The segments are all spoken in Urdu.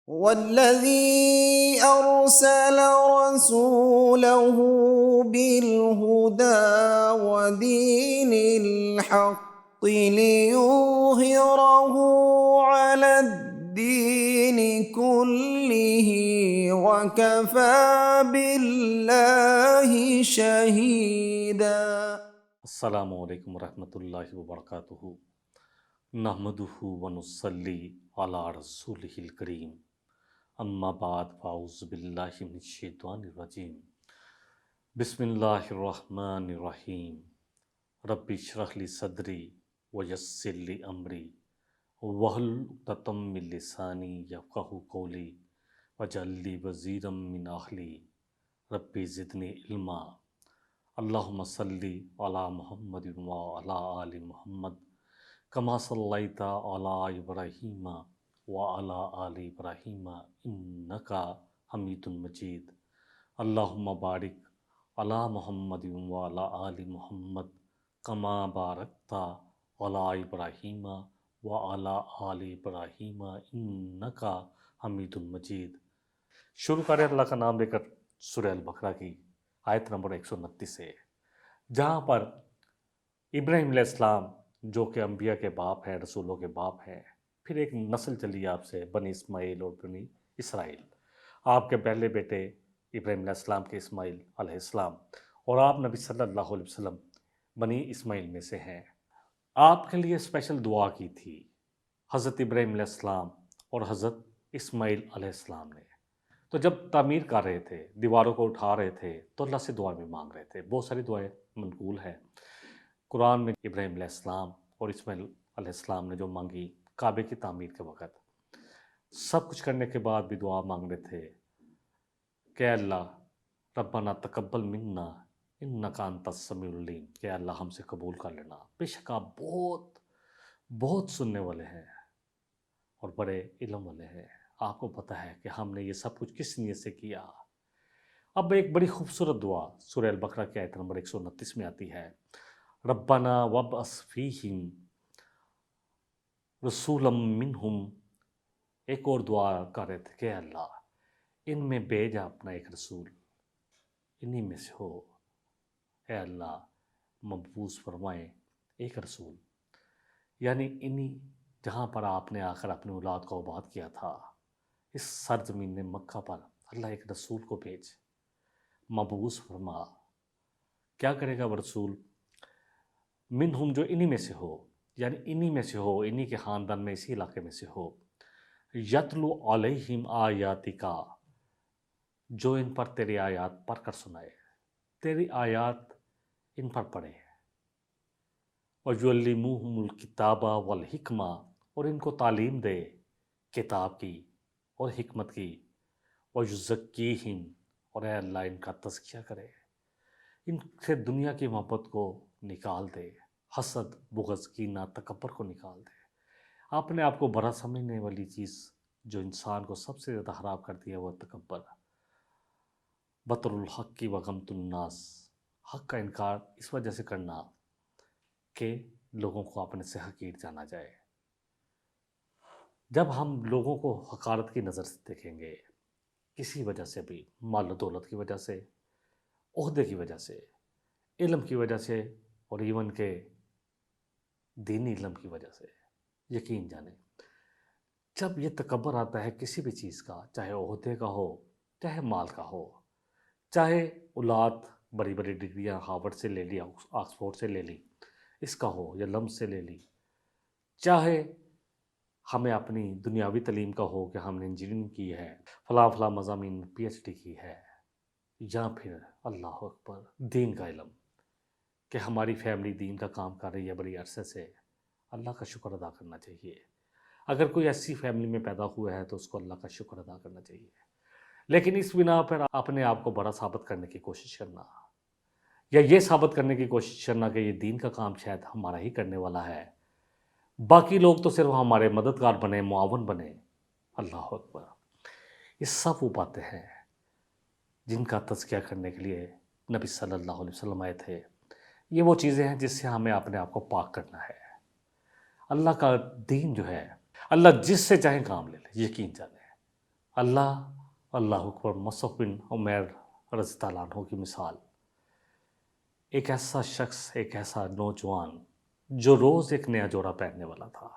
والذي أرسل رسوله بالهدى ودين الحق ليظهره على الدين كله وكفى بالله شهيدا۔ السلام علیکم ورحمۃ اللہ وبرکاتہ۔ نحمدہ ونصلی علی رسولہ الکریم، اما بعد فاعوذ باللہ من الشیطان الرجیم، بسم اللہ الرحمن الرحیم۔ رب اشرح لی صدری ویسر لی امری واحلل عقدۃ من لسانی یفقہوا قولی واجعل لی وزیرا من اہلی رب زدنی علما۔ اللہم صلی علی محمد وعلی آل محمد کما صلیت علی ابراہیم وعلی آل ابراہیم انک حمید مجید۔ اللہم بارک علی محمد وعلی آل محمد کما بارکت علی ابراہیم وعلی آل ابراہیم انک حمید مجید۔ شروع کریں اللہ کا نام لے کر سورہ البقرہ کی آیت نمبر 129 سے، جہاں پر ابراہیم علیہ السلام جو کہ انبیاء کے باپ ہیں، رسولوں کے باپ ہیں، پھر ایک نسل چلی آپ سے بنی اسماعیل اور بنی اسرائیل۔ آپ کے پہلے بیٹے ابراہیم علیہ السلام کے اسماعیل علیہ السلام، اور آپ نبی صلی اللہ علیہ وسلم بنی اسماعیل میں سے ہیں۔ آپ کے لیے اسپیشل دعا کی تھی حضرت ابراہیم علیہ السلام اور حضرت اسماعیل علیہ السلام نے۔ تو جب تعمیر کر رہے تھے، دیواروں کو اٹھا رہے تھے، تو اللہ سے دعا بھی مانگ رہے تھے۔ بہت ساری دعائیں منقول ہیں قرآن میں۔ ابراہیم علیہ السلام اور اسماعیل علیہ السلام نے جو مانگی کعبے کی تعمیر کے وقت، سب کچھ کرنے کے بعد بھی دعا مانگ رہے تھے کہ اللہ ربنا تقبل منا انک انت السمیع العلیم، کہ اللہ ہم سے قبول کر لینا، بے شک آپ بہت سننے والے ہیں اور بڑے علم والے ہیں، آپ کو پتہ ہے کہ ہم نے یہ سب کچھ کس نیت سے کیا۔ اب ایک بڑی خوبصورت دعا سورہ البقرہ کی آیت نمبر 129 میں آتی ہے، ربنا وابعث فیہم رسولا منہم۔ ایک اور دعا کر رہے تھے کہ اللہ ان میں بھیجا اپنا ایک رسول، انہی میں سے ہو، اے اللہ مبعوث فرمائیں ایک رسول، یعنی انہی جہاں پر آپ نے آ کر اپنی اولاد کو آباد کیا تھا، اس سرزمین مکہ پر اللہ ایک رسول کو بھیج، مبعوث فرما۔ کیا کرے گا وہ رسول؟ منہم، جو انہی میں سے ہو، یعنی انہی میں سے ہو، انہی کے خاندان میں، اسی علاقے میں سے ہو، یتلو علیہم آیاتکا، جو ان پر تیری آیات پڑھ کر سنائے، تیری آیات ان پر پڑھے، وَيُعَلِّمُهُمُ الْكِتَابَ وَالْحِکْمَةَ، اور ان کو تعلیم دے کتاب کی اور حکمت کی، وَيُزَكِّيهِمْ، اور اے اللہ ان کا تزکیہ کرے، ان سے دنیا کی محبت کو نکال دے، حسد، بغض، کینہ، تکبر کو نکال دے۔ اپنے آپ کو بڑا سمجھنے والی چیز جو انسان کو سب سے زیادہ خراب کرتی ہے وہ تکبر، بطر الحق وغمط الناس، حق کا انکار اس وجہ سے کرنا کہ لوگوں کو اپنے سے حقیر جانا جائے۔ جب ہم لوگوں کو حقارت کی نظر سے دیکھیں گے، کسی وجہ سے بھی، مال و دولت کی وجہ سے، عہدے کی وجہ سے، علم کی وجہ سے، اور ایون کہ دینی علم کی وجہ سے، یقین جانیں جب یہ تکبر آتا ہے کسی بھی چیز کا، چاہے عہدے کا ہو، چاہے مال کا ہو، چاہے اولاد بڑی بڑی ڈگریاں ہارورڈ سے لے لی، آکسفورڈ سے لے لی، اس کا ہو، یا لمس سے لے لی، چاہے ہمیں اپنی دنیاوی تعلیم کا ہو کہ ہم نے انجینئرنگ کی ہے، فلاں مضامین پی ایچ ڈی کی ہے، یا پھر اللہ اکبر دین کا علم کہ ہماری فیملی دین کا کام کر رہی ہے بڑی عرصے سے، اللہ کا شکر ادا کرنا چاہیے۔ اگر کوئی ایسی فیملی میں پیدا ہوا ہے تو اس کو اللہ کا شکر ادا کرنا چاہیے، لیکن اس بنا پر اپنے آپ کو بڑا ثابت کرنے کی کوشش کرنا، یا یہ ثابت کرنے کی کوشش کرنا کہ یہ دین کا کام شاید ہمارا ہی کرنے والا ہے، باقی لوگ تو صرف ہمارے مددگار بنے، معاون بنے، اللہ اکبر، یہ سب وہ باتیں ہیں جن کا تزکیہ کرنے کے لیے نبی صلی اللہ علیہ وسلم آئے تھے۔ یہ وہ چیزیں ہیں جس سے ہمیں اپنے آپ کو پاک کرنا ہے۔ اللہ کا دین جو ہے، اللہ جس سے چاہیں کام لے لے، یقین جانیں اللہ اکبر مصعب بن عمیر رضی اللہ عنہ کی مثال، ایک ایسا شخص، ایک ایسا نوجوان جو روز ایک نیا جوڑا پہننے والا تھا۔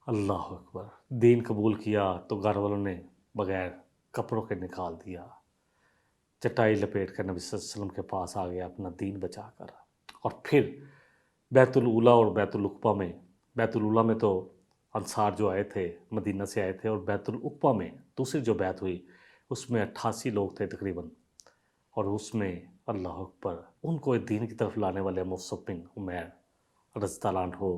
اللہ اکبر، دین قبول کیا تو گھر والوں نے بغیر کپڑوں کے نکال دیا، چٹائی لپیٹ کر نبی صلی اللہ علیہ وسلم کے پاس آ گیا اپنا دین بچا کر، اور پھر بیت الاولیٰ اور بیت العقبہ میں، بیت الاولیٰ میں تو انصار جو آئے تھے مدینہ سے آئے تھے، اور بیت العقبہ میں دوسری جو بیعت ہوئی اس میں 88 لوگ تھے تقریباً، اور اس میں اللہ اکبر ان کو دین کی طرف لانے والے مصعب بن عمیر رضی اللہ عنہ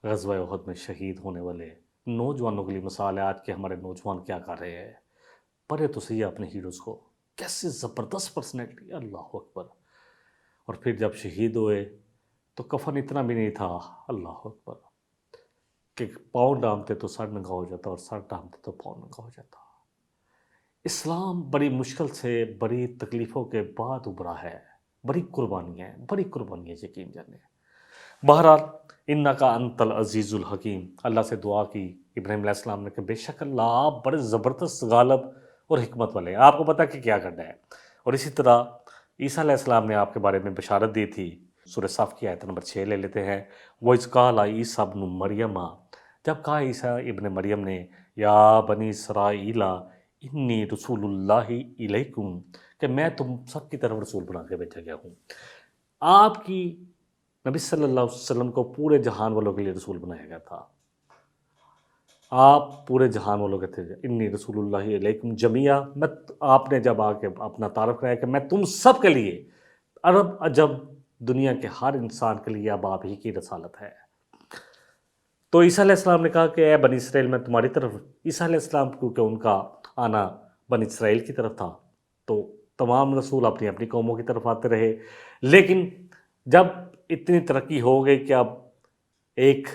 غزوہ احد میں شہید ہونے والے نوجوانوں کے لیے مثال ہے۔ آج کے ہمارے نوجوان کیا کر رہے ہیں، پڑھے تو صحیح اپنے ہیروز کو، کیسے زبردست پرسنالٹی، اللہ اکبر۔ اور پھر جب شہید ہوئے تو کفن اتنا بھی نہیں تھا، اللہ اکبر، کہ پاؤں ڈامتے تو سر ننگا ہو جاتا اور سر ڈامتے تو پاؤں ننگا ہو جاتا۔ اسلام بڑی مشکل سے، بڑی تکلیفوں کے بعد ابھرا ہے، بڑی قربانیاں یقین جانے۔ بہرحال انکا انت العزیز الحکیم، اللہ سے دعا کی ابراہیم علیہ السلام نے کہ بے شک اللہ آپ بڑے زبردست غالب اور حکمت والے ہیں، آپ کو پتہ کہ کیا کرنا ہے۔ اور اسی طرح عیسیٰ علیہ السلام نے آپ کے بارے میں بشارت دی تھی، سورہ صف کی آیت نمبر 6 لے لیتے ہیں۔ وَإِذْ قَالَ عِيسَىٰ ابْنُ مَرْيَمَ، جب کہا عیسیٰ ابن مریم نے، یا بنی اسرائیل انی رسول اللہ الیکم، کہ میں تم سب کی طرف رسول بنا کے بھیجا گیا ہوں۔ آپ کی نبی صلی اللہ علیہ وسلم کو پورے جہان والوں کے لیے رسول بنایا گیا تھا، آپ پورے جہان والوں کے تھے، انی رسول اللہ علیکم جمیعا، میں آپ نے جب آ کے اپنا تعارف کرایا کہ میں تم سب کے لیے، عرب عجم دنیا کے ہر انسان کے لیے اب آپ ہی کی رسالت ہے۔ تو عیسیٰ علیہ السلام نے کہا کہ اے بنی اسرائیل میں تمہاری طرف، عیسیٰ علیہ السلام کیونکہ ان کا آنا بنی اسرائیل کی طرف تھا تو تمام رسول اپنی اپنی قوموں کی طرف آتے رہے، لیکن جب اتنی ترقی ہو گئی کہ اب ایک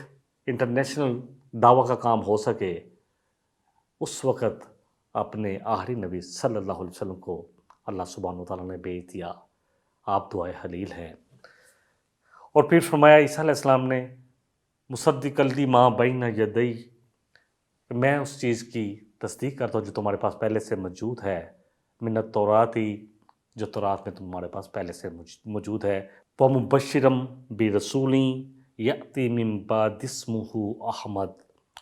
انٹرنیشنل دعویٰ کا کام ہو سکے، اس وقت اپنے آخری نبی صلی اللہ علیہ وسلم کو اللہ سبحانہ وتعالیٰ نے بھیج دیا، آپ دعائے خلیل ہیں۔ اور پھر فرمایا عیسیٰ علیہ السلام نے، مصدق لما بین یدی، میں اس چیز کی تصدیق کرتا ہوں جو تمہارے پاس پہلے سے موجود ہے، من التوراتی، جو تورات میں تمہارے پاس پہلے سے موجود ہے، ومبشرم برسولی یأتی من بعد اسمہ احمد،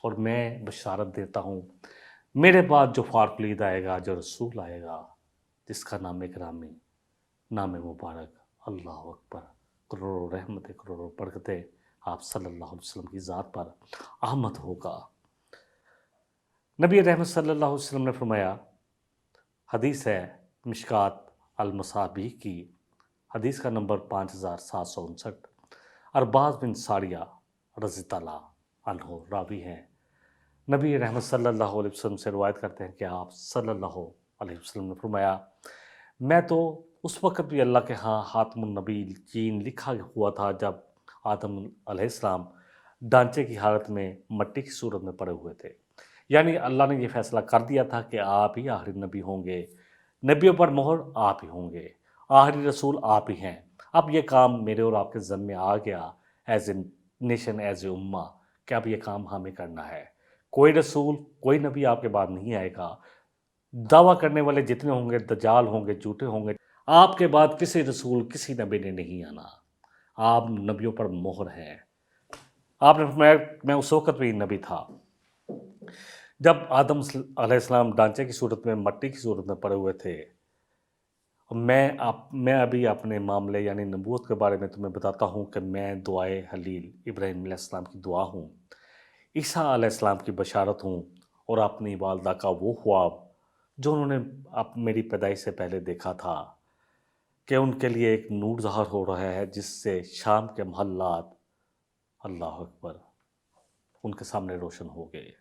اور میں بشارت دیتا ہوں میرے بعد جو فارغ آئے گا، جو رسول آئے گا، جس کا نام گرامی، نام مبارک، اللہ اکبر، کروڑوں رحمت کروڑوں برکتیں آپ صلی اللہ علیہ وسلم کی ذات پر احمد ہوگا۔ نبی رحمت صلی اللہ علیہ وسلم نے فرمایا، حدیث ہے مشکات المصابیح کی، حدیث کا نمبر 5759، ارباز بن ساریہ رضی اللہ عنہ راوی ہیں، نبی رحمت صلی اللہ علیہ وسلم سے روایت کرتے ہیں کہ آپ صلی اللہ علیہ وسلم نے فرمایا، میں تو اس وقت بھی اللہ کے ہاں خاتم النبیین لکھا ہوا تھا جب آدم علیہ السلام ڈانچے کی حالت میں مٹی کی صورت میں پڑے ہوئے تھے، یعنی اللہ نے یہ فیصلہ کر دیا تھا کہ آپ ہی آخری نبی ہوں گے، نبیوں پر مہر آپ ہی ہوں گے، آخری رسول آپ ہی ہیں۔ اب یہ کام میرے اور آپ کے ذمے آ گیا as a nation, as a امہ، کہ اب یہ کام ہمیں کرنا ہے۔ کوئی رسول، کوئی نبی آپ کے بعد نہیں آئے گا، دعویٰ کرنے والے جتنے ہوں گے دجال ہوں گے، جھوٹے ہوں گے، آپ کے بعد کسی رسول، کسی نبی نے نہیں آنا، آپ نبیوں پر مہر ہیں۔ آپ نے فرمایا میں اس وقت بھی نبی تھا جب آدم علیہ السلام ڈانچے کی صورت میں، مٹی کی صورت میں پڑے ہوئے تھے۔ میں ابھی اپنے معاملے یعنی نبوت کے بارے میں تمہیں بتاتا ہوں کہ میں دعائے خلیل ابراہیم علیہ السلام کی دعا ہوں، عیسیٰ علیہ السلام کی بشارت ہوں، اور اپنی والدہ کا وہ خواب جو انہوں نے میری پیدائش سے پہلے دیکھا تھا کہ ان کے لیے ایک نور ظاہر ہو رہا ہے جس سے شام کے محلات، اللہ اکبر، ان کے سامنے روشن ہو گئے۔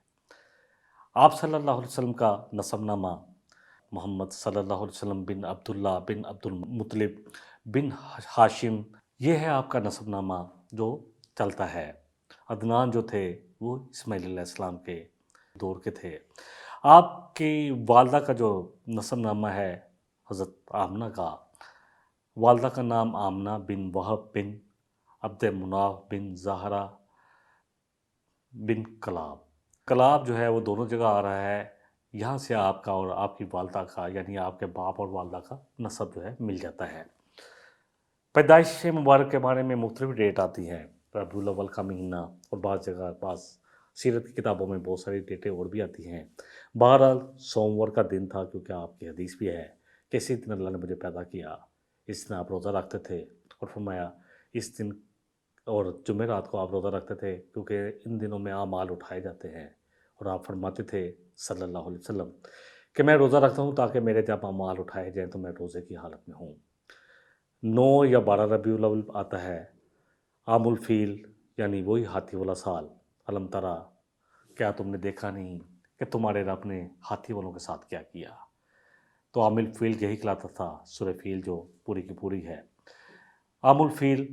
آپ صلی اللہ علیہ وسلم کا نسب نامہ محمد صلی اللہ علیہ وسلم بن عبداللہ بن عبد المطلب بن ہاشم، یہ ہے آپ کا نسب نامہ جو چلتا ہے۔ عدنان جو تھے وہ اسماعیل علیہ السلام کے دور کے تھے۔ آپ کی والدہ کا جو نسب نامہ ہے حضرت آمنہ کا، والدہ کا نام آمنہ بن وہب بن عبد مناف بن زہرہ بن کلاب۔ کلاب جو ہے وہ دونوں جگہ آ رہا ہے، یہاں سے آپ کا اور آپ کی والدہ کا یعنی آپ کے باپ اور والدہ کا نسب جو ہے مل جاتا ہے۔ پیدائش مبارک کے بارے میں مختلف ڈیٹ آتی ہے، ربیع الاول کا مہینہ، اور بعض جگہ بعض سیرت کی کتابوں میں بہت ساری ڈیٹیں اور بھی آتی ہیں۔ بہرحال سوموار کا دن تھا، کیونکہ آپ کی حدیث بھی ہے کہ اسی دن اللہ نے مجھے پیدا کیا، اس دن آپ روزہ رکھتے تھے، اور فرمایا اس دن اور جمعرات کو آپ روزہ رکھتے تھے کیونکہ ان دنوں میں اعمال اٹھائے جاتے ہیں، اور آپ فرماتے تھے صلی اللہ علیہ وسلم کہ میں روزہ رکھتا ہوں تاکہ میرے جب اعمال اٹھائے جائیں تو میں روزے کی حالت میں ہوں۔ 9 یا 12 ربیع الاول آتا ہے عام الفیل، یعنی وہی ہاتھی والا سال۔ علم ترا، کیا تم نے دیکھا نہیں کہ تمہارے رب نے ہاتھی والوں کے ساتھ کیا کیا؟ تو عام الفیل یہی کہلاتا تھا، سورہ فیل جو پوری کی پوری ہے۔ عام الفیل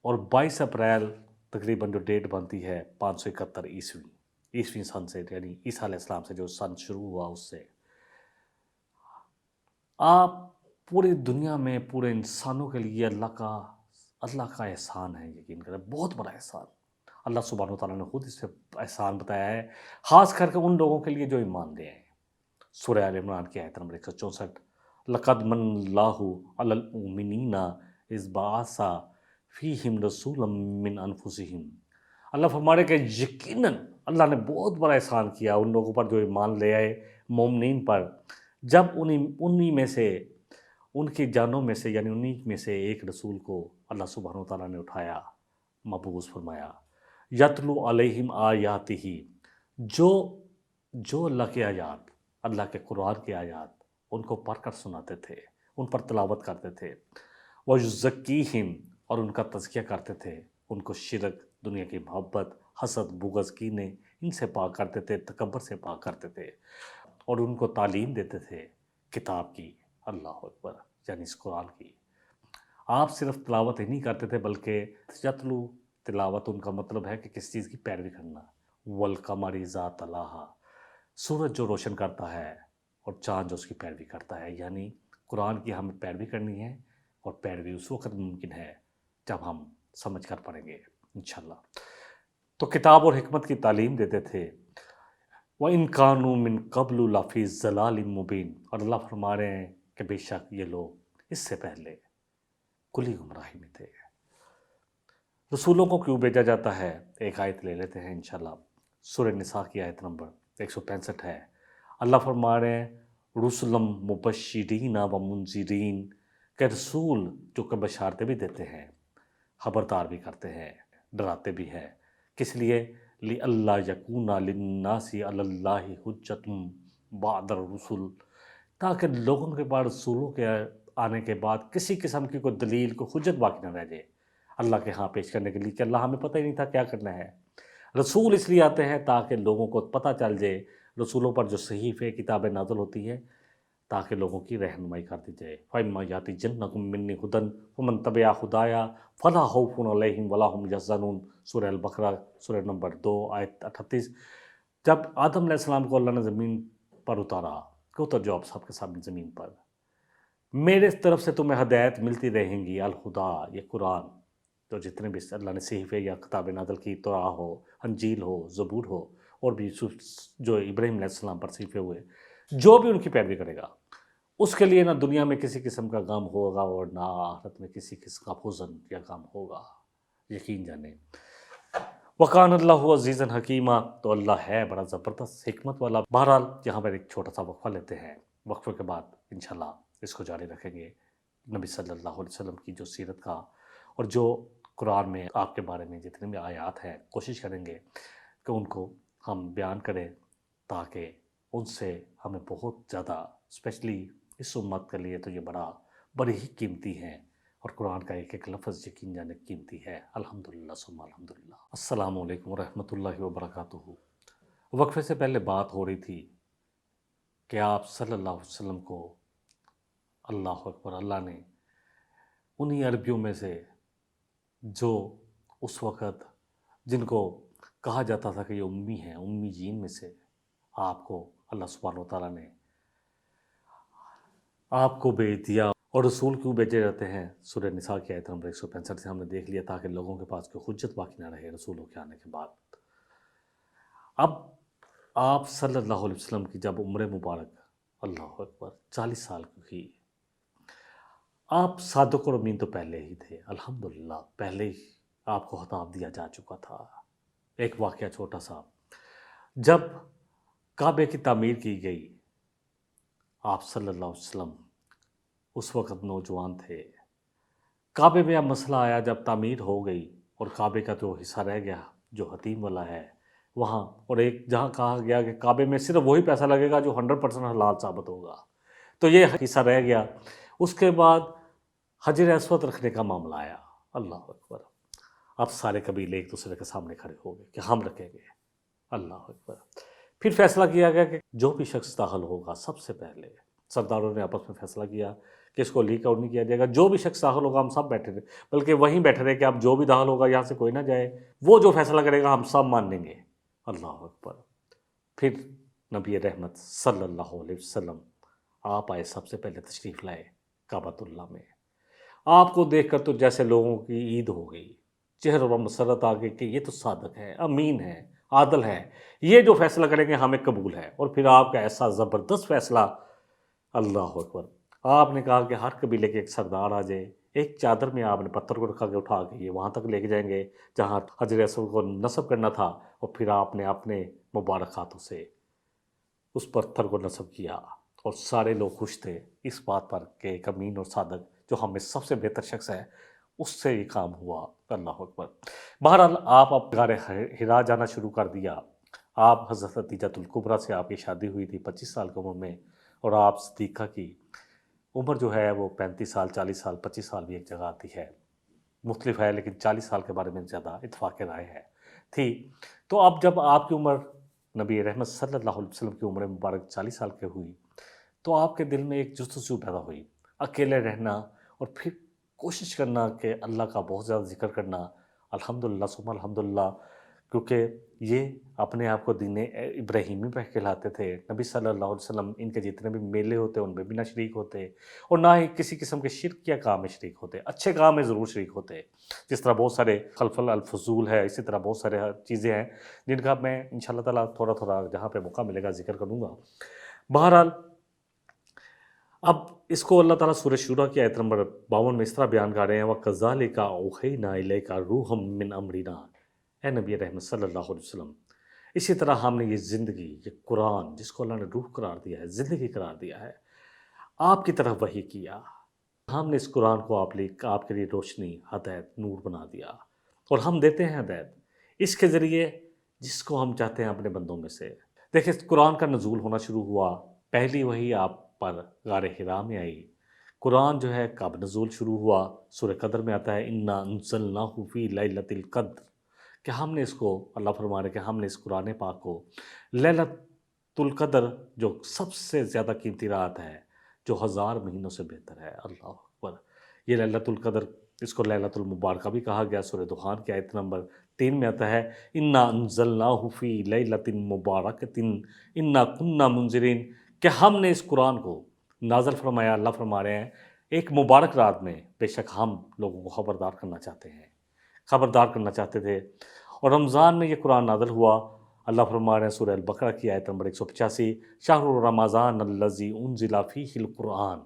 اور 22 اپریل تقریباً جو ڈیٹ بنتی ہے 571 عیسوی سن سے، یعنی عیسیٰ علیہ السلام سے جو سن شروع ہوا اس سے، آپ پوری دنیا میں پورے انسانوں کے لیے اللہ کا احسان ہے، یقین کریں بہت بڑا احسان۔ اللہ سبحانہ و تعالیٰ نے خود اس سے احسان بتایا ہے، خاص کر کے ان لوگوں کے لیے جو ایمان لے آئے۔ سورہ آل عمران کی آیت نمبر 164، لقد من اللہ علی المؤمنین اذ بعث فیہم رسولا من انفسہم۔ اللہ فرمانے کہ یقیناً اللہ نے بہت بڑا احسان کیا ان لوگوں پر جو ایمان لے آئے، مومنین پر، جب انہی میں سے، ان کی جانوں میں سے، یعنی انہی میں سے ایک رسول کو اللہ سبحانہ وتعالیٰ نے اٹھایا، مبعوث فرمایا۔ یتلو علیہم آیاتہ، جو اللہ کے آیات، اللہ کے قرآن کے آیات ان کو پڑھ کر سناتے تھے، ان پر تلاوت کرتے تھے۔ وَيُزَكِّيهِمْ، اور ان کا تزکیہ کرتے تھے، ان کو شرک، دنیا کی محبت، حسد، بغض، کینے، ان سے پاک کرتے تھے، تکبر سے پاک کرتے تھے، اور ان کو تعلیم دیتے تھے کتاب کی، اللہ اکبر، یعنی اس قرآن کی۔ آپ صرف تلاوت ہی نہیں کرتے تھے بلکہ یتلو، تلاوت ان کا مطلب ہے کہ کس چیز کی پیروی کرنا۔ وَالْقَمَرِ اذَا تَلَاهَا، سورج جو روشن کرتا ہے اور چاند جو اس کی پیروی کرتا ہے، یعنی قرآن کی ہمیں پیروی کرنی ہے، اور پیروی اس وقت ممکن ہے جب ہم سمجھ کر پڑھیں گے انشاءاللہ۔ تو کتاب اور حکمت کی تعلیم دیتے تھے۔ وَإِن كَانُوا مِن قَبْلُ لَفِي ضَلَالٍ مُبِينٍ، اور اللہ فرما رہے ہیں کہ بے شک یہ لوگ اس سے پہلے کلی گمراہی میں تھے۔ رسولوں کو کیوں بھیجا جاتا ہے؟ ایک آیت لے لیتے ہیں انشاءاللہ، سورہ نساء کی آیت نمبر 165 ہے۔ اللہ فرما رہے ہیں رسلم مبشرین و منذرین، کہ رسول جو کہ بشارتیں بھی دیتے ہیں، خبردار بھی کرتے ہیں، ڈراتے بھی ہیں۔ کس لیے؟ لِأَلَّا يَكُونَ لِلنَّاسِ عَلَى اللَّهِ حُجَّةٌ بَعْدَ الرُّسُلِ، تاکہ لوگوں کے بعد رسولوں کے آنے کے بعد کسی قسم کی کوئی دلیل، کوئی حجت باقی نہ رہ جائے اللہ کے ہاں پیش کرنے کے لیے، کہ اللہ ہمیں پتہ ہی نہیں تھا کیا کرنا ہے۔ رسول اس لیے آتے ہیں تاکہ لوگوں کو پتہ چل جائے، رسولوں پر جو صحیفے کتابیں نازل ہوتی ہیں تاکہ لوگوں کی رہنمائی کر دی جائے۔ فَإِمَّا يَأْتِيَنَّكُم مِّنِّي هُدًى فَمَن تَبِعَ هُدَايَ فَلَا خَوْفٌ عَلَيْهِمْ وَلَا هُمْ يَحْزَنُونَ، سورہ البقرہ سورہ نمبر 2 آیت 38۔ جب آدم علیہ السلام کو اللہ نے زمین پر اتارا کہ اتر جاؤ آپ سب کے سامنے زمین پر، میرے طرف سے تمہیں ہدایت ملتی رہیں گی، الخدا، یہ قرآن، تو جتنے بھی اللہ نے صحیفے یا کتابیں نازل کی، توراہ ہو، انجیل ہو، زبور ہو، اور بھی جو ابراہیم علیہ السلام پر صحیفے ہوئے، جو بھی ان کی پیروی کرے گا اس کے لیے نہ دنیا میں کسی قسم کا غم ہوگا اور نہ آخرت میں کسی قسم کا حزن یا غم ہوگا، یقین جانیں۔ وَقَانَ اللَّهُ عَزِيزًا حَكِيمًا، تو اللہ ہے بڑا زبردست حکمت والا۔ بہرحال یہاں پر ایک چھوٹا سا وقفہ لیتے ہیں، وقفے کے بعد انشاءاللہ اس کو جاری رکھیں گے، نبی صلی اللہ علیہ وسلم کی جو سیرت کا اور جو قرآن میں آپ کے بارے میں جتنے بھی آیات ہیں، کوشش کریں گے کہ ان کو ہم بیان کریں، تاکہ ان سے ہمیں بہت زیادہ، اسپیشلی اس امت کے لیے تو یہ بڑی ہی قیمتی ہیں، اور قرآن کا ایک ایک لفظ یقین جانے قیمتی ہے۔ الحمدللہ ثم الحمدللہ۔ السلام علیکم ورحمۃ اللہ وبرکاتہ۔ وقفے سے پہلے بات ہو رہی تھی کہ آپ صلی اللہ علیہ وسلم کو اللہ اکبر، اللہ نے انہی عربیوں میں سے جو اس وقت جن کو کہا جاتا تھا کہ یہ امی ہیں، امی جین میں سے آپ کو اللہ سبحانہ وتعالیٰ نے آپ کو بھیج دیا۔ اور رسول کیوں بھیجے جاتے ہیں؟ سورہ نساء کی آیت نمبر 165 سے ہم نے دیکھ لیا، تاکہ لوگوں کے پاس کوئی حجت باقی نہ رہے رسولوں کے آنے کے بعد۔ اب آپ صلی اللہ علیہ وسلم کی جب عمر مبارک اللہ اکبر 40 سال کی ہوئی، آپ صادق اور امین تو پہلے ہی تھے الحمدللہ، پہلے ہی آپ کو خطاب دیا جا چکا تھا۔ ایک واقعہ چھوٹا سا، جب کعبے کی تعمیر کی گئی، آپ صلی اللہ علیہ وسلم اس وقت نوجوان تھے۔ کعبے میں اب مسئلہ آیا جب تعمیر ہو گئی اور کعبے کا جو حصہ رہ گیا جو حتیم والا ہے وہاں، اور ایک جہاں کہا گیا کہ کعبے میں صرف وہی پیسہ لگے گا جو 100% حلال ثابت ہوگا، تو یہ حصہ رہ گیا۔ اس کے بعد حجر اسود رکھنے کا معاملہ آیا، اللہ اکبر، اب سارے قبیلے ایک دوسرے کے سامنے کھڑے ہو گئے کہ ہم رکھیں گے، اللہ اکبر۔ پھر فیصلہ کیا گیا کہ جو بھی شخص داخل ہوگا سب سے پہلے سرداروں نے آپس میں فیصلہ کیا کہ اس کو لیک آؤٹ نہیں کیا جائے گا، جو بھی شخص داخل ہوگا ہم سب بیٹھے رہے، بلکہ وہیں بیٹھے رہے کہ اب جو بھی داخل ہوگا یہاں سے کوئی نہ جائے، وہ جو فیصلہ کرے گا ہم سب مان لیں گے، اللہ اکبر۔ پھر نبی رحمت صلی اللہ علیہ وسلم آپ آئے، سب سے پہلے تشریف لائے کعبۃ اللہ میں۔ آپ کو دیکھ کر تو جیسے لوگوں کی عید ہو گئی، چہروں پر مسرت آ گئی کہ یہ تو صادق ہے، امین ہے، عادل ہے، یہ جو فیصلہ کریں گے ہمیں قبول ہے۔ اور پھر آپ کا ایسا زبردست فیصلہ، اللہ اکبر، آپ نے کہا کہ ہر قبیلے کے ایک سردار آ جائے، ایک چادر میں آپ نے پتھر کو رکھا کے اٹھا کے یہ وہاں تک لے کے جائیں گے جہاں حجر اسود کو نصب کرنا تھا، اور پھر آپ نے اپنے مبارک ہاتھوں سے اس پتھر کو نصب کیا، اور سارے لوگ خوش تھے اس بات پر کہ ایک امین اور صادق جو ہم میں سب سے بہتر شخص ہے اس سے یہ کام ہوا، اللہ اکبر۔ بہرحال آپ اب غار حرا جانا شروع کر دیا۔ آپ حضرت خدیجۃ الکبریٰ سے آپ کی شادی ہوئی تھی 25 سال کی عمر میں، اور آپ صدیقہ کی عمر جو ہے وہ 35 سال، 40 سال، 25 سال بھی ایک جگہ آتی ہے، مختلف ہے، لیکن 40 سال کے بارے میں زیادہ اتفاق رائے ہے تھی۔ تو اب جب آپ کی عمر نبی رحمت صلی اللہ علیہ وسلم کی عمر مبارک 40 سال کی ہوئی، تو آپ کے دل میں ایک جستجو پیدا ہوئی، اکیلے رہنا اور پھر کوشش کرنا کہ اللہ کا بہت زیادہ ذکر کرنا، الحمدللہ ثم الحمدللہ، کیونکہ یہ اپنے آپ کو دین ابراہیمی پہ کہلاتے تھے۔ نبی صلی اللہ علیہ وسلم ان کے جتنے بھی میلے ہوتے ان میں بھی نہ شریک ہوتے، اور نہ ہی کسی قسم کے شرک یا کام میں شریک ہوتے، اچھے کام میں ضرور شریک ہوتے، جس طرح بہت سارے خلف الفضول ہے، اسی طرح بہت سارے چیزیں ہیں جن کا میں انشاءاللہ تعالیٰ تھوڑا تھوڑا جہاں پہ موقع ملے گا ذکر کروں گا۔ بہرحال اب اس کو اللہ تعالیٰ سورہ شورى کی آیت نمبر 52 میں اس طرح بیان کر رہے ہیں، وَكَذَلِكَ أَوْحَيْنَا إِلَيْكَ رُوحًا مِّنْ أَمْرِنَا، اے نبی رحمت صلی اللہ علیہ وسلم، اسی طرح ہم نے یہ زندگی، یہ قرآن جس کو اللہ نے روح قرار دیا ہے، زندگی قرار دیا ہے، آپ کی طرف وحی کیا، ہم نے اس قرآن کو آپ کے لیے روشنی، ہدایت، نور بنا دیا، اور ہم دیتے ہیں ہدایت اس کے ذریعے جس کو ہم چاہتے ہیں اپنے بندوں میں سے۔ دیکھیں قرآن کا نزول ہونا شروع ہوا، پہلی وحی آپ پر غار حرا میں آئی۔ قرآن جو ہے کب نزول شروع ہوا؟ سورہ قدر میں آتا ہے انا انزلناہ فی لیلۃ القدر، کہ ہم نے اس کو، اللہ فرما رہے کہ ہم نے اس قرآن پاک کو لیلۃ القدر، جو سب سے زیادہ قیمتی رات ہے، جو 1000 مہینوں سے بہتر ہے، اللہ اکبر، یہ لیلۃ القدر، اس کو لیلۃ المبارکہ بھی کہا گیا۔ سورہ دخان کی آیت نمبر 3 میں آتا ہے انا انزلناہ فی لیلۃ مبارکۃ انا کنا منذرین، کہ ہم نے اس قرآن کو نازل فرمایا، اللہ فرما رہے ہیں ایک مبارک رات میں، بے شک ہم لوگوں کو خبردار کرنا چاہتے ہیں، خبردار کرنا چاہتے تھے۔ اور رمضان میں یہ قرآن نازل ہوا، اللہ فرما رہے ہیں سورہ البقرہ کی آیت نمبر 185 شہر رمضان الذی انزل فیہ القرآن،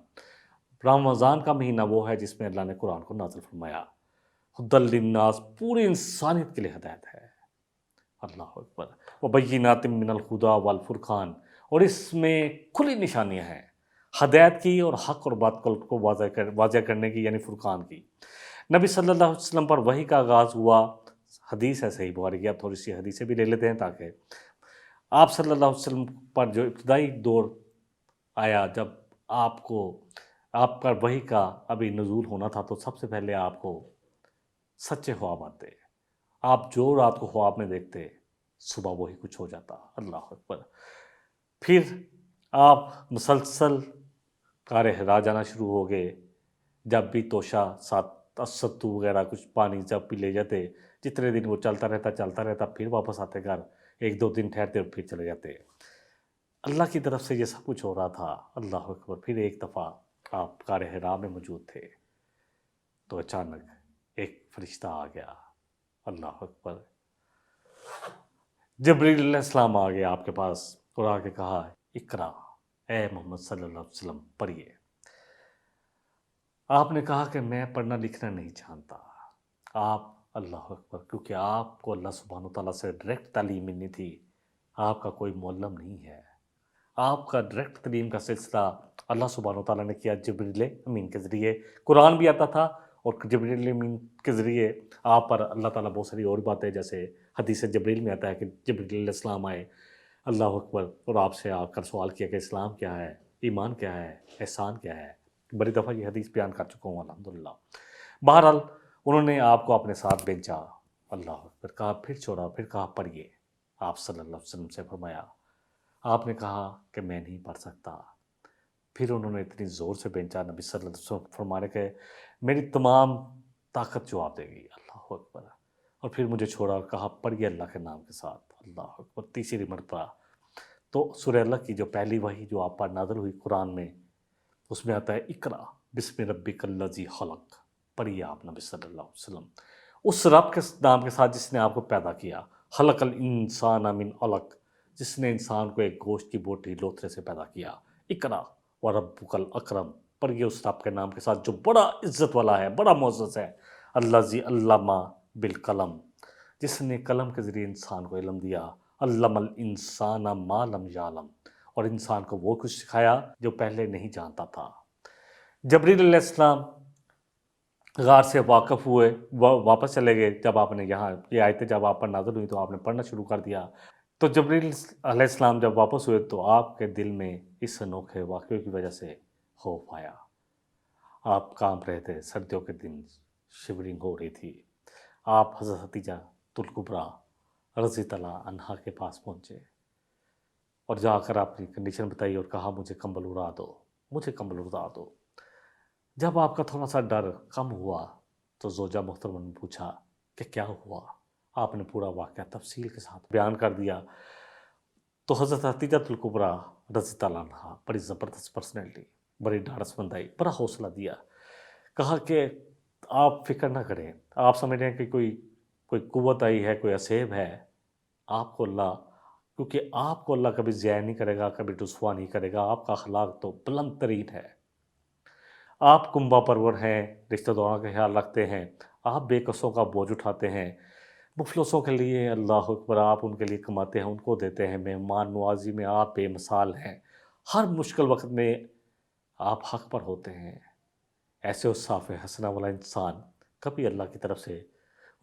رمضان کا مہینہ وہ ہے جس میں اللہ نے قرآن کو نازل فرمایا، ھدی للناس، پوری انسانیت کے لیے ہدایت ہے، اللہ اکبر، وبینات من الہدی والفرقان، اور اس میں کھلی نشانیاں ہیں ہدایت کی اور حق اور باطل کو واضح کرنے کی، یعنی فرقان کی۔ نبی صلی اللہ علیہ وسلم پر وحی کا آغاز ہوا، حدیث ہے صحیح بخاری کی، آپ تھوڑی سی حدیثیں بھی لے لیتے ہیں تاکہ آپ صلی اللہ علیہ وسلم پر جو ابتدائی دور آیا، جب آپ پر وحی کا ابھی نزول ہونا تھا، تو سب سے پہلے آپ کو سچے خواب آتے، آپ جو رات کو خواب میں دیکھتے صبح وہی کچھ ہو جاتا، اللہ اکبر۔ پھر آپ مسلسل غار حرا جانا شروع ہو گئے، جب بھی توشہ ساتھ ستو وغیرہ کچھ پانی جب بھی لے جاتے، جتنے دن وہ چلتا رہتا، پھر واپس آتے گھر، 1-2 دن ٹھہرتے اور پھر چلے جاتے۔ اللہ کی طرف سے یہ سب کچھ ہو رہا تھا، اللہ اکبر۔ پھر ایک دفعہ آپ غار حرا میں موجود تھے تو اچانک ایک فرشتہ آ گیا، اللہ اکبر، جبریل علیہ السلام آ گئے آپ کے پاس اور آ کے کہا اقرا، اے محمد صلی اللہ علیہ وسلم پڑھیے۔ آپ نے کہا کہ میں پڑھنا لکھنا نہیں جانتا۔ آپ اللہ اکبر، کیونکہ آپ کو اللہ سبحانہ وتعالیٰ سے ڈائریکٹ تعلیم ملنی تھی، آپ کا کوئی معلم نہیں ہے، آپ کا ڈائریکٹ تعلیم کا سلسلہ اللہ سبحانہ وتعالیٰ نے کیا جبریل امین کے ذریعے۔ قرآن بھی آتا تھا اور جبریل امین کے ذریعے آپ پر اللہ تعالیٰ بہت ساری اور باتیں، جیسے حدیث جبریل میں آتا ہے کہ جبریل علیہ السلام آئے، اللہ اکبر، اور آپ سے آ کر سوال کیا کہ اسلام کیا ہے، ایمان کیا ہے، احسان کیا ہے۔ بڑی دفعہ یہ حدیث بیان کر چکا ہوں الحمدللہ۔ بہرحال انہوں نے آپ کو اپنے ساتھ بھیجا، اللہ اکبر، کہا پھر چھوڑا، پھر کہا پڑھیے۔ آپ صلی اللہ علیہ وسلم سے فرمایا، آپ نے کہا کہ میں نہیں پڑھ سکتا۔ پھر انہوں نے اتنی زور سے بھیجا، نبی صلی اللہ علیہ وسلم فرمانے کہ میری تمام طاقت جواب دے گی، اللہ اکبر، اور پھر مجھے چھوڑا اور کہا پڑھیے اللہ کے نام کے ساتھ، اللہ اکبر، تیسری مرتبہ۔ تو سورہ اللہ کی جو پہلی وحی جو آپ پر نازل ہوئی قرآن میں، اس میں آتا ہے اقرا بسم ربک الذی خلق، پڑھیے آپ نبی صلی اللہ علیہ وسلم اس رب کے نام کے ساتھ جس نے آپ کو پیدا کیا، خلق الانسان من علق، جس نے انسان کو ایک گوشت کی بوٹی لوتھڑے سے پیدا کیا۔ اقرا وربک الاکرم، پڑھیے اس رب کے نام کے ساتھ جو بڑا عزت والا ہے، بڑا معزز ہے، الذی علم بالقلم، جس نے قلم کے ذریعے انسان کو علم دیا، علم الانسان ما لم یعلم، اور انسان کو وہ کچھ سکھایا جو پہلے نہیں جانتا تھا۔ جبریل علیہ السلام غار سے واقف ہوئے، واپس چلے گئے۔ جب آپ نے یہاں یہ آیتیں جب آپ پر نازل ہوئی تو آپ نے پڑھنا شروع کر دیا۔ تو جبریل علیہ السلام جب واپس ہوئے تو آپ کے دل میں اس انوکھے واقعے کی وجہ سے خوف آیا، آپ کانپ رہے تھے، سردیوں کے دن شیورنگ ہو رہی تھی۔ آپ حضرت ختیجہ الکبریٰ رضی اللہ عنہا کے پاس پہنچے اور جا کر اپنی کنڈیشن بتائی اور کہا مجھے کمبل اڑا دو، مجھے کمبل اڑا دو۔ جب آپ کا تھوڑا سا ڈر کم ہوا تو زوجہ محترمہ نے پوچھا کہ کیا ہوا؟ آپ نے پورا واقعہ تفصیل کے ساتھ بیان کر دیا۔ تو حضرت ختیجہ الکبریٰ رضی اللہ عنہا بڑی زبردست پرسنالٹی، بڑی ڈھارس بندائی، بڑا حوصلہ دیا، کہا کہ آپ فکر نہ کریں، آپ سمجھ رہے ہیں کہ کوئی قوت آئی ہے، کوئی اسیب ہے، آپ کو اللہ، کیونکہ آپ کو اللہ کبھی ضائع نہیں کرے گا، کبھی رسوا نہیں کرے گا، آپ کا اخلاق تو بلند ترین ہے، آپ کنبہ پرور ہیں، رشتہ داروں کا خیال رکھتے ہیں، آپ بے کسوں کا بوجھ اٹھاتے ہیں، مفلسوں کے لیے اللہ اکبر آپ ان کے لیے کماتے ہیں، ان کو دیتے ہیں، مہمان نوازی میں آپ بے مثال ہیں، ہر مشکل وقت میں آپ حق پر ہوتے ہیں۔ ایسے اصحاف حسنہ والا انسان کبھی اللہ کی طرف سے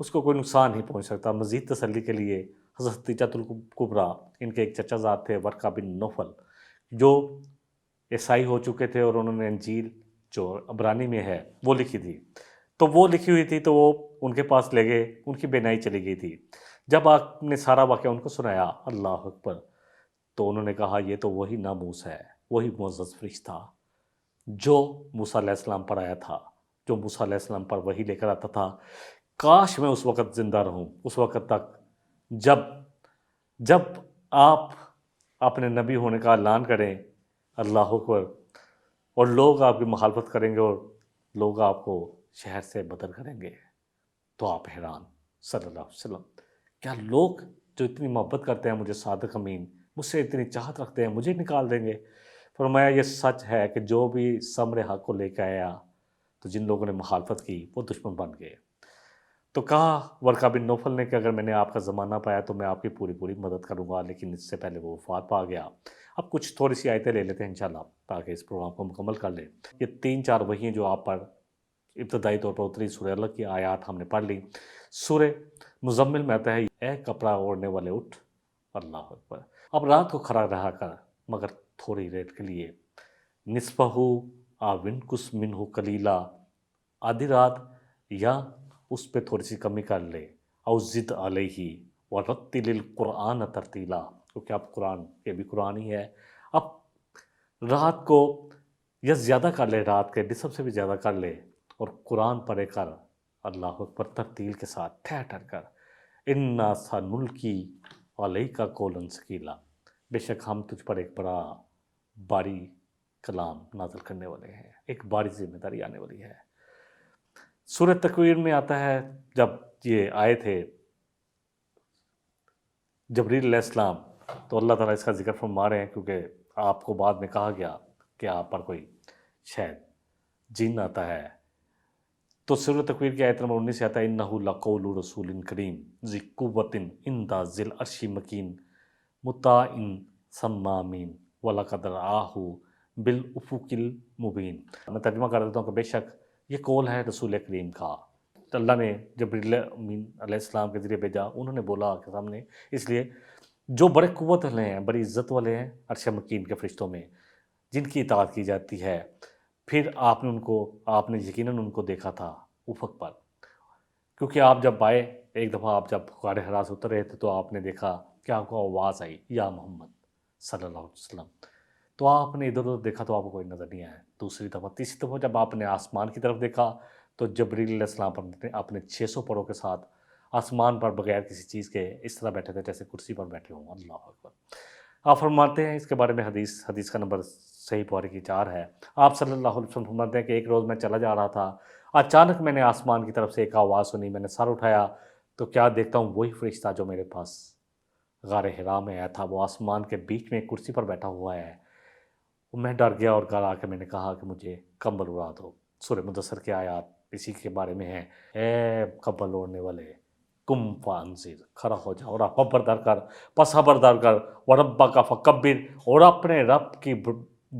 اس کو کوئی نقصان نہیں پہنچ سکتا۔ مزید تسلی کے لیے حضرت ختیجہ الکبریٰ، ان کے ایک چچا زاد تھے ورقہ بن نوفل، جو عیسائی ہو چکے تھے اور انہوں نے انجیل جو عبرانی میں ہے وہ لکھی تھی، تو وہ لکھی ہوئی تھی تو وہ ان کے پاس لے گئے، ان کی بینائی چلی گئی تھی۔ جب آپ نے سارا واقعہ ان کو سنایا، اللہ اکبر، تو انہوں نے کہا یہ تو وہی ناموس ہے، وہی معزز فرشتہ جو موسیٰ علیہ السلام پر آیا تھا، جو موسیٰ علیہ السلام پر وحی لے کر آتا تھا۔ کاش میں اس وقت زندہ رہوں، اس وقت تک جب آپ اپنے نبی ہونے کا اعلان کریں، اللہ اکبر، اور لوگ آپ کی مخالفت کریں گے اور لوگ آپ کو شہر سے بدر کریں گے، تو آپ حیران صلی اللہ علیہ وسلم، کیا لوگ جو اتنی محبت کرتے ہیں مجھے، صادق امین، مجھ سے اتنی چاہت رکھتے ہیں، مجھے نکال دیں گے؟ فرمایا یہ سچ ہے کہ جو بھی ثمر حق کو لے کے آیا تو جن لوگوں نے مخالفت کی وہ دشمن بن گئے۔ تو کہا ورقہ بن نوفل نے کہ اگر میں نے آپ کا زمانہ پایا تو میں آپ کی پوری مدد کروں گا، لیکن اس سے پہلے وہ وفات پا گیا۔ اب کچھ تھوڑی سی آیتیں لے لیتے ہیں انشاءاللہ تاکہ اس پروگرام کو مکمل کر لیں۔ یہ 3-4 وحییں جو آپ پر ابتدائی طور پر اتری، سورہ اللہ کی آیات ہم نے پڑھ لی۔ سورہ مزمل میں آتا ہے اے کپڑا اوڑھنے والے اٹھ، اللہ اکبر، اب رات کو کھڑا رہا کر مگر تھوڑی دیر کے لیے، نصفہ آو انقص منہ قلیلا، آدھی رات یا اس پہ تھوڑی سی کمی کر لے، او زد علیہ ورتل القرآن ترتیلا، کیونکہ اب قرآن یہ بھی قرآن ہی ہے، اب رات کو یا زیادہ کر لے، رات کے نصف سے بھی زیادہ کر لے اور قرآن پڑھے کر، اللہ اکبر، ترتیل کے ساتھ ٹھہر ٹھہر کر، انا سنلقی علیک قولا ثقیلا، بے شک ہم تجھ پر ایک بڑا باری کلام نازل کرنے والے ہیں، ایک باری ذمہ داری آنے والی ہے۔ سورہ تکویر میں آتا ہے جب یہ آئے تھے جبریل علیہ السلام، تو اللہ تعالیٰ اس کا ذکر فرما رہے ہیں کیونکہ آپ کو بعد میں کہا گیا کہ آپ پر کوئی شاید جن آتا ہے. تو سورۃ تکویر کی آیت نمبر 19 سے آتا ہے انہ لقول رسول کریم ذی قوۃ عند ذی العرش مکین مطاع ثم امین وَلَقَدْ رَآهُ بِالْأُفُقِ الْمُبِينِ. میں ترجمہ کر دیتا ہوں کہ بے شک یہ قول ہے رسول کریم کا. تو اللہ نے جبریل امین علیہ السلام کے ذریعے بھیجا، انہوں نے بولا کہ سامنے، اس لیے جو بڑے قوت والے ہیں، بڑی عزت والے ہیں عرش مکین کے فرشتوں میں، جن کی اطاعت کی جاتی ہے. پھر آپ نے یقیناً ان کو دیکھا تھا افق پر، کیونکہ آپ جب آئے ایک دفعہ، آپ جب غار حرا سے اتر رہے تھے تو آپ نے دیکھا کہ آپ کو آواز آئی یا محمد صلی اللہ علیہ وسلم. تو آپ نے ادھر ادھر دیکھا تو آپ کو کوئی نظر نہیں آیا. دوسری دفعہ، تیسری دفعہ جب آپ نے آسمان کی طرف دیکھا تو جبریل علیہ السلام پر اپنے 600 پروں کے ساتھ آسمان پر بغیر کسی چیز کے اس طرح بیٹھے تھے جیسے کرسی پر بیٹھے ہوں. اللہ اکبر. آپ فرماتے ہیں اس کے بارے میں حدیث کا نمبر صحیح بخاری کی 4 ہے. آپ صلی اللہ علیہ وسلم فرماتے ہیں کہ ایک روز میں چلا جا رہا تھا، اچانک میں نے آسمان کی طرف سے ایک آواز سنی. میں نے سر اٹھایا تو کیا دیکھتا ہوں وہی فرشتہ جو میرے پاس غار حرا میں آیا تھا، وہ آسمان کے بیچ میں ایک کرسی پر بیٹھا ہوا ہے. میں ڈر گیا اور گھر آ کے میں نے کہا کہ مجھے کمبل اڑا دو. سورہ مدثر کی آیات اسی کے بارے میں ہیں. اے کمبل اوڑھنے والے، کم فانذر، کھڑا ہو جا اور خبردار کر، پس خبردار کر، وربک فکبر، اور اپنے رب کی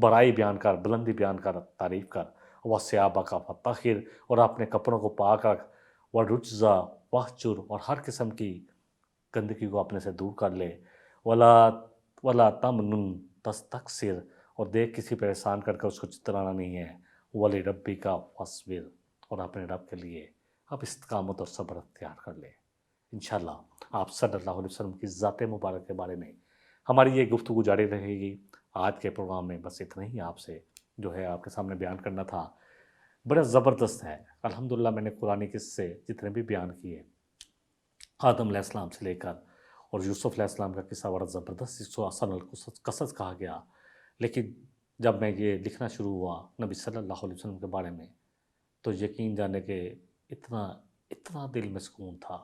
بڑائی بیان کر، بلندی بیان کر، تعریف کر، وثیابک فطہر، اور اپنے کپڑوں کو پاک رکھ، والرجز واہجر، اور ہر قسم کی گندگی کو اپنے سے دور کر لے، ولا تمنن تستکثر، اور دیکھ کسی پہ احسان کر کے اس کو جتلانا نہیں ہے، ولربک فاصبر، اور اپنے رب کے لیے اب استقامت اور صبر اختیار کر لے. انشاءاللہ آپ صلی اللہ علیہ وسلم کی ذات مبارک کے بارے میں ہماری یہ گفتگو جاری رہے گی. آج کے پروگرام میں بس اتنا ہی آپ سے جو ہے آپ کے سامنے بیان کرنا تھا. بڑا زبردست ہے الحمدللہ. میں نے قرآن قصے جتنے بھی بیان کیے، آدم علیہ السلام سے لے کر اور یوسف علیہ السلام کا قصہ بڑا زبردست، اس کو اصل قصص کہا گیا. لیکن جب میں یہ لکھنا شروع ہوا نبی صلی اللہ علیہ وسلم کے بارے میں، تو یقین جانے کہ اتنا دل میں سکون تھا،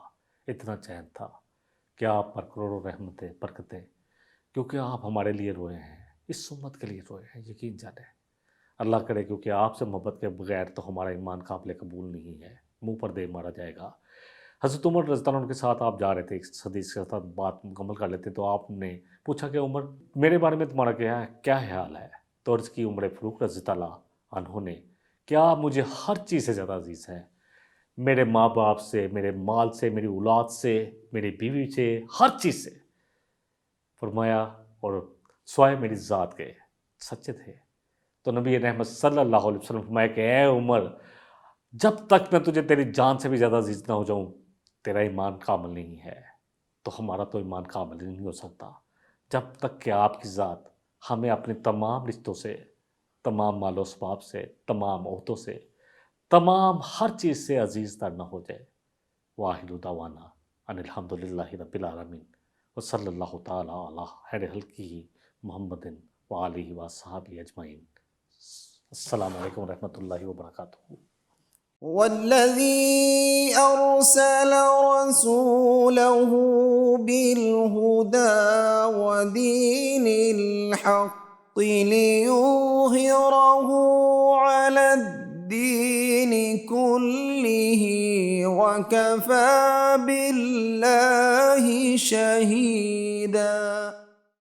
اتنا چین تھا کہ آپ پر کروڑوں رحمتیں برکتیں، کیونکہ آپ ہمارے لیے روئے ہیں، اس امت کے لیے روئے ہیں. یقین جانے اللہ کرے، کیونکہ آپ سے محبت کے بغیر تو ہمارا ایمان قابل قبول نہیں ہے، منہ پر دے مارا جائے گا. حضرت عمر رضی اللہ عنہ کے ساتھ آپ جا رہے تھے، اس حدیث کے ساتھ بات مکمل کر لیتے، تو آپ نے پوچھا کہ عمر میرے بارے میں تمہارا کیا خیال ہے؟ تو عرض کی عمر فاروق رضی اللہ عنہ نے، کیا مجھے ہر چیز سے زیادہ عزیز ہے، میرے ماں باپ سے، میرے مال سے، میری اولاد سے، میری بیوی سے، ہر چیز سے. فرمایا اور سوائے میری ذات کے. سچے تھے. تو نبی رحمت صلی اللہ علیہ وسلم فرمایا کہ اے عمر، جب تک میں تجھے تیری جان سے بھی زیادہ عزیز نہ ہو جاؤں، تیرا ایمان کامل نہیں ہے. تو ہمارا تو ایمان کامل نہیں ہو سکتا جب تک کہ آپ کی ذات ہمیں اپنے تمام رشتوں سے، تمام مال و اسباب سے، تمام عہدوں سے، تمام ہر چیز سے عزیز تر نہ ہو جائے. واحد دعوانا ان الحمدللہ رب العالمین، وصلی اللہ تعالی علی خیر خلقہ محمد وآلہ وصحبہ اجمعین. السلام علیکم ورحمۃ اللہ وبرکاتہ. والذي أرسل رسوله بالهدى ودين الحق ليظهره على الدين كله وكفى بالله شهيدا.